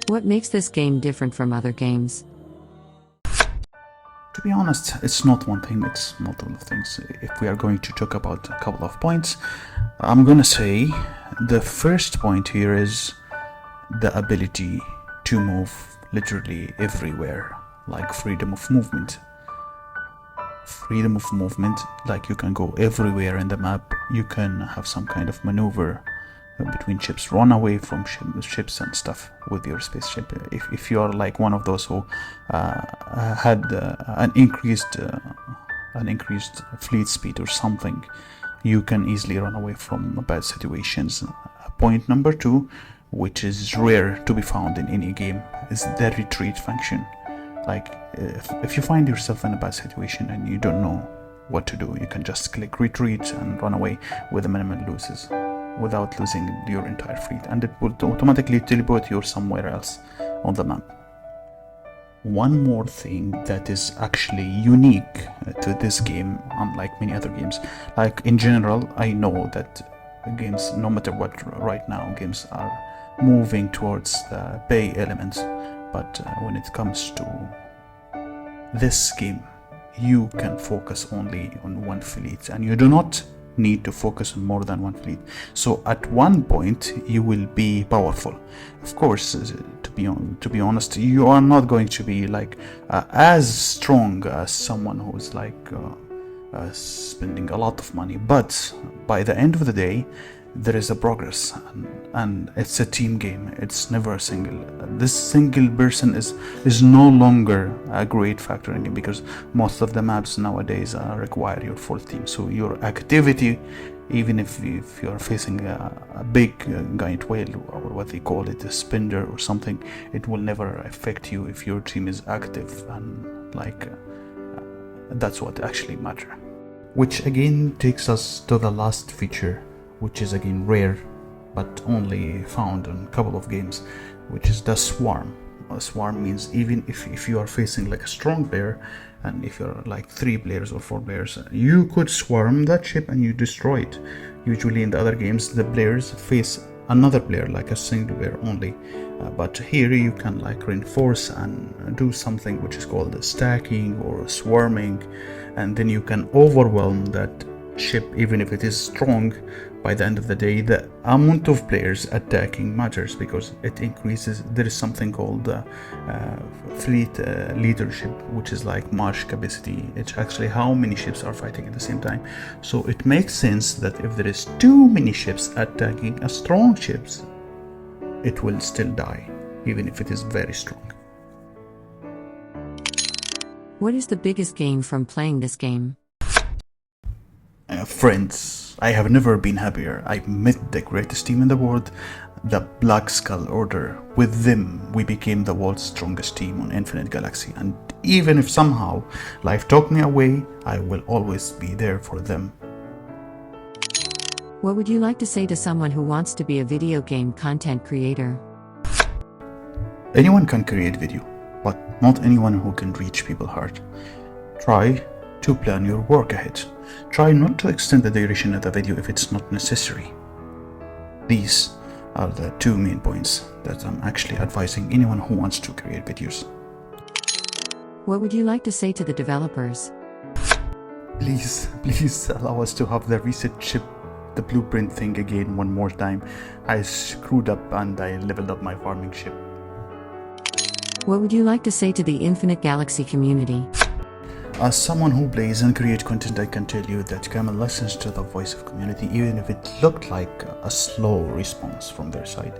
What makes this game different from other games? To be honest, it's not one thing, it's multiple things. If we are going to talk about a couple of points, I'm gonna say the first point here is the ability to move literally everywhere, like freedom of movement. Freedom of movement, like you can go everywhere in the map, you can have some kind of maneuver between ships, run away from ships and stuff with your spaceship. If you are like one of those who had an increased fleet speed or something, you can easily run away from bad situations. Point number two, which is rare to be found in any game, is the retreat function. Like if you find yourself in a bad situation and you don't know what to do, you can just click retreat and run away with the minimal losses without losing your entire fleet, and it will automatically teleport you somewhere else on the map. One more thing that is actually unique to this game, unlike many other games, like in general, I know that games, no matter what right now, games are moving towards the pay elements, but when it comes to this game, you can focus only on one fleet, and you do not need to focus on more than one fleet. So at one point you will be powerful. Of course, to be honest, you are not going to be like as strong as someone who's like spending a lot of money, but by the end of the day there is a progress, and it's a team game. It's never a single. This single person is no longer a great factor in it, because most of the maps nowadays require your full team. So your activity, even if you are facing a big giant whale, or what they call it, a spinner or something, it will never affect you if your team is active, and like that's what actually matters. Which again takes us to the last feature, which is again rare but only found in a couple of games, which is the swarm. A swarm means even if you are facing like a strong player, and if you're like 3 players or 4 players, you could swarm that ship and you destroy it. Usually in the other games the players face another player, like a single player only, but here you can like reinforce and do something which is called stacking or swarming, and then you can overwhelm that ship. Even if it is strong, by the end of the day the amount of players attacking matters, because it increases. There is something called fleet leadership, which is like march capacity. It's actually how many ships are fighting at the same time. So it makes sense that if there is too many ships attacking a strong ships, it will still die, even if it is very strong. What is the biggest gain from playing this game? Friends, I have never been happier. I met the greatest team in the world, the Black Skull Order. With them, we became the world's strongest team on Infinite Galaxy. And even if somehow life took me away, I will always be there for them. What would you like to say to someone who wants to be a video game content creator? Anyone can create video, but not anyone who can reach people's heart. Try to plan your work ahead. Try not to extend the duration of the video if it's not necessary. These are the 2 main points that I'm actually advising anyone who wants to create videos. What would you like to say to the developers? Please allow us to have the reset ship, the blueprint thing again one more time. I screwed up and I leveled up my farming ship. What would you like to say to the Infinite Galaxy community? As someone who plays and creates content, I can tell you that Camel listens to the voice of community, even if it looked like a slow response from their side.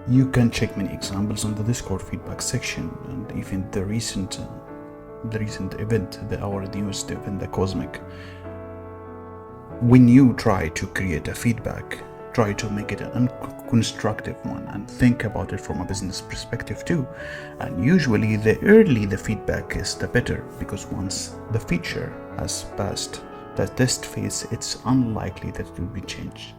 You can check many examples on the Discord feedback section, and even the recent event, our newest event, the Cosmic. When you try to create a feedback, try to make it an constructive one, and think about it from a business perspective too. And usually the earlier the feedback is, the better, because once the feature has passed the test phase, it's unlikely that it will be changed.